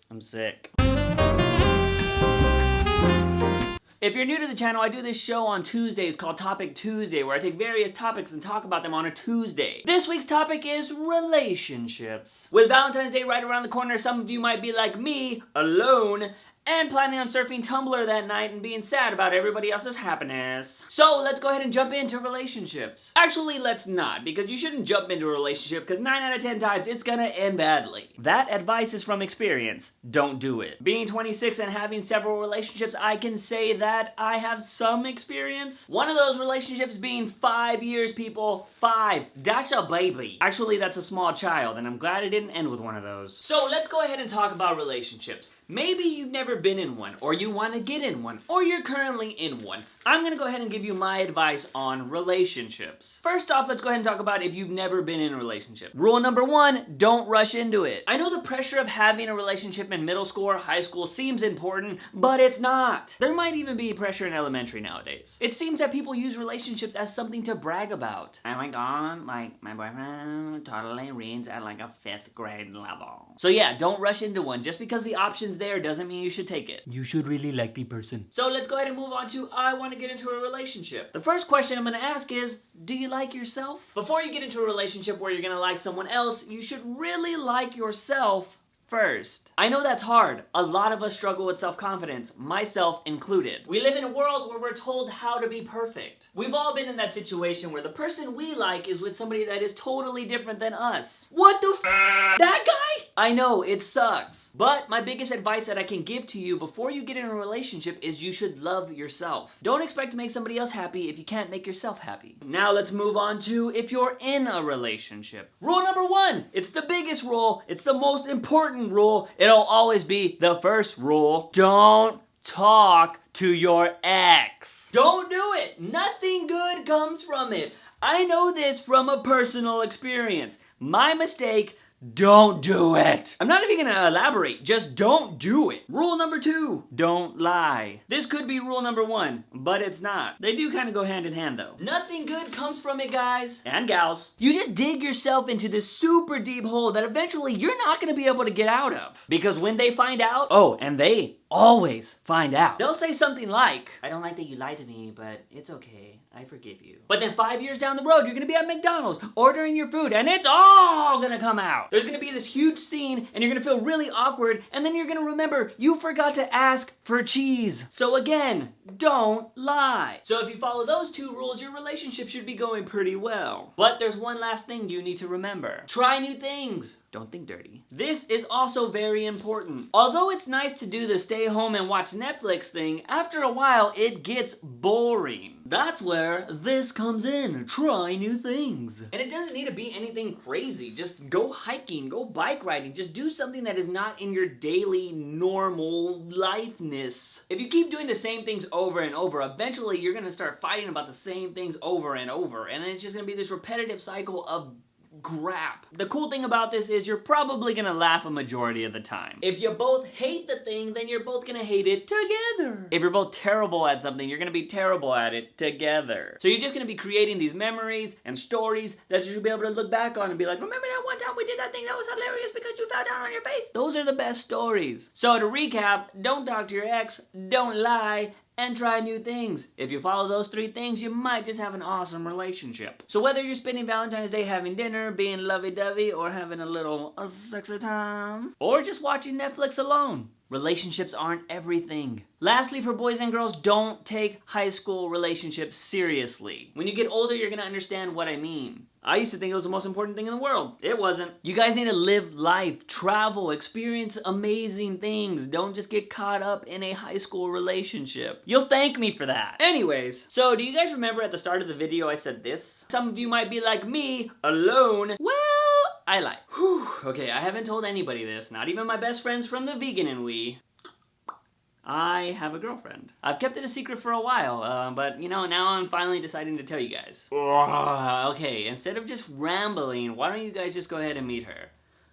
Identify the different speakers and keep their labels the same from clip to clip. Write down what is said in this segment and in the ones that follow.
Speaker 1: I'm sick. If you're new to the channel, I do this show on Tuesdays called Topic Tuesday, where I take various topics and talk about them on a Tuesday. This week's topic is relationships. With Valentine's Day right around the corner, some of you might be like me, alone, and planning on surfing Tumblr that night and being sad about everybody else's happiness. So let's go ahead and jump into relationships. Actually, let's not, because you shouldn't jump into a relationship because 9 out of 10 times it's gonna end badly. That advice is from experience. Don't do it. Being 26 and having several relationships, I can say that I have some experience. One of those relationships being 5 years, people. 5. That's a baby. Actually, that's a small child, and I'm glad it didn't end with one of those. So let's go ahead and talk about relationships. Maybe you've never been in one, or you want to get in one, or you're currently in one. I'm gonna go ahead and give you my advice on relationships. First off, let's go ahead and talk about if you've never been in a relationship. Rule number 1, don't rush into it. I know the pressure of having a relationship in middle school or high school seems important, but it's not. There might even be pressure in elementary nowadays. It seems that people use relationships as something to brag about. Oh my god, like my boyfriend totally reads at like a 5th grade level. So yeah, don't rush into one. Just because the option's there doesn't mean you should take it. You should really like the person. So let's go ahead and move on to I want to get into a relationship. The first question I'm gonna ask is, do you like yourself? Before you get into a relationship where you're gonna like someone else, you should really like yourself first. I know that's hard. A lot of us struggle with self-confidence, myself included. We live in a world where we're told how to be perfect. We've all been in that situation where the person we like is with somebody that is totally different than us. What the f? That guy? I know, it sucks. But my biggest advice that I can give to you before you get in a relationship is you should love yourself. Don't expect to make somebody else happy if you can't make yourself happy. Now let's move on to if you're in a relationship. Rule number 1, it's the biggest rule, it's the most important rule. It'll always be the first rule. Don't talk to your ex. Don't do it. Nothing good comes from it. I know this from a personal experience. My mistake. Don't do it. I'm not even gonna elaborate, just don't do it. Rule number 2, don't lie. This could be rule number 1, but it's not. They do kind of go hand in hand though. Nothing good comes from it, guys and gals. You just dig yourself into this super deep hole that eventually you're not gonna be able to get out of. Because when they find out, oh, and they always find out. They'll say something like, I don't like that you lied to me, but it's okay. I forgive you. But then 5 years down the road, you're gonna be at McDonald's ordering your food and it's all gonna come out. There's gonna be this huge scene and you're gonna feel really awkward and then you're gonna remember you forgot to ask for cheese. So again, don't lie. So if you follow those 2 rules, your relationship should be going pretty well. But there's one last thing you need to remember. Try new things. Don't think dirty. This is also very important. Although it's nice to do the stay home and watch Netflix thing, after a while it gets boring. That's where this comes in. Try new things. And it doesn't need to be anything crazy. Just go hiking, go bike riding. Just do something that is not in your daily normal lifeness. If you keep doing the same things over and over, eventually you're gonna start fighting about the same things over and over. And then it's just gonna be this repetitive cycle of crap. The cool thing about this is you're probably gonna laugh a majority of the time. If you both hate the thing, then you're both gonna hate it together. If you're both terrible at something, you're gonna be terrible at it together. So you're just gonna be creating these memories and stories that you'll be able to look back on and be like, remember that one time we did that thing that was hilarious because you fell down on your face? Those are the best stories. So to recap, don't talk to your ex, don't lie, and try new things. If you follow those 3 things, you might just have an awesome relationship. So whether you're spending Valentine's Day having dinner, being lovey-dovey, or having a little sexy time, or just watching Netflix alone, relationships aren't everything. Lastly, for boys and girls, don't take high school relationships seriously. When you get older, you're gonna understand what I mean. I used to think it was the most important thing in the world. It wasn't. You guys need to live life, travel, experience amazing things. Don't just get caught up in a high school relationship. You'll thank me for that. Anyways, so do you guys remember at the start of the video I said this? Some of you might be like me, alone. Well, I lied. Whew. Okay, I haven't told anybody this, not even my best friends from the Vegan and We. I have a girlfriend. I've kept it a secret for a while, but you know, now I'm finally deciding to tell you guys. Okay, instead of just rambling, why don't you guys just go ahead and meet her?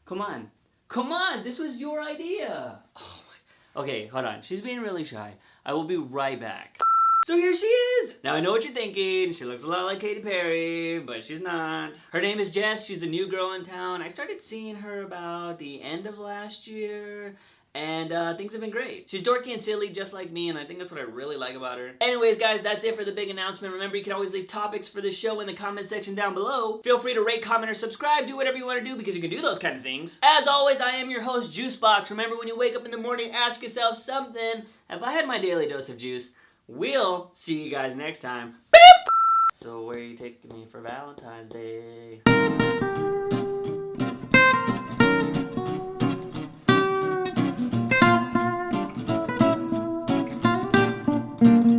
Speaker 1: Come on. Come on, this was your idea. Oh my. Okay, hold on. She's being really shy. I will be right back. So here she is! Now I know what you're thinking, she looks a lot like Katy Perry, but she's not. Her name is Jess, she's the new girl in town. I started seeing her about the end of last year, and things have been great. She's dorky and silly just like me, and I think that's what I really like about her. Anyways, guys, that's it for the big announcement. Remember, you can always leave topics for the show in the comment section down below. Feel free to rate, comment, or subscribe. Do whatever you want to do because you can do those kind of things. As always, I am your host, JUICEbox. Remember, when you wake up in the morning, ask yourself something. Have I had my daily dose of juice? We'll see you guys next time. Beep! So where are you taking me for Valentine's Day?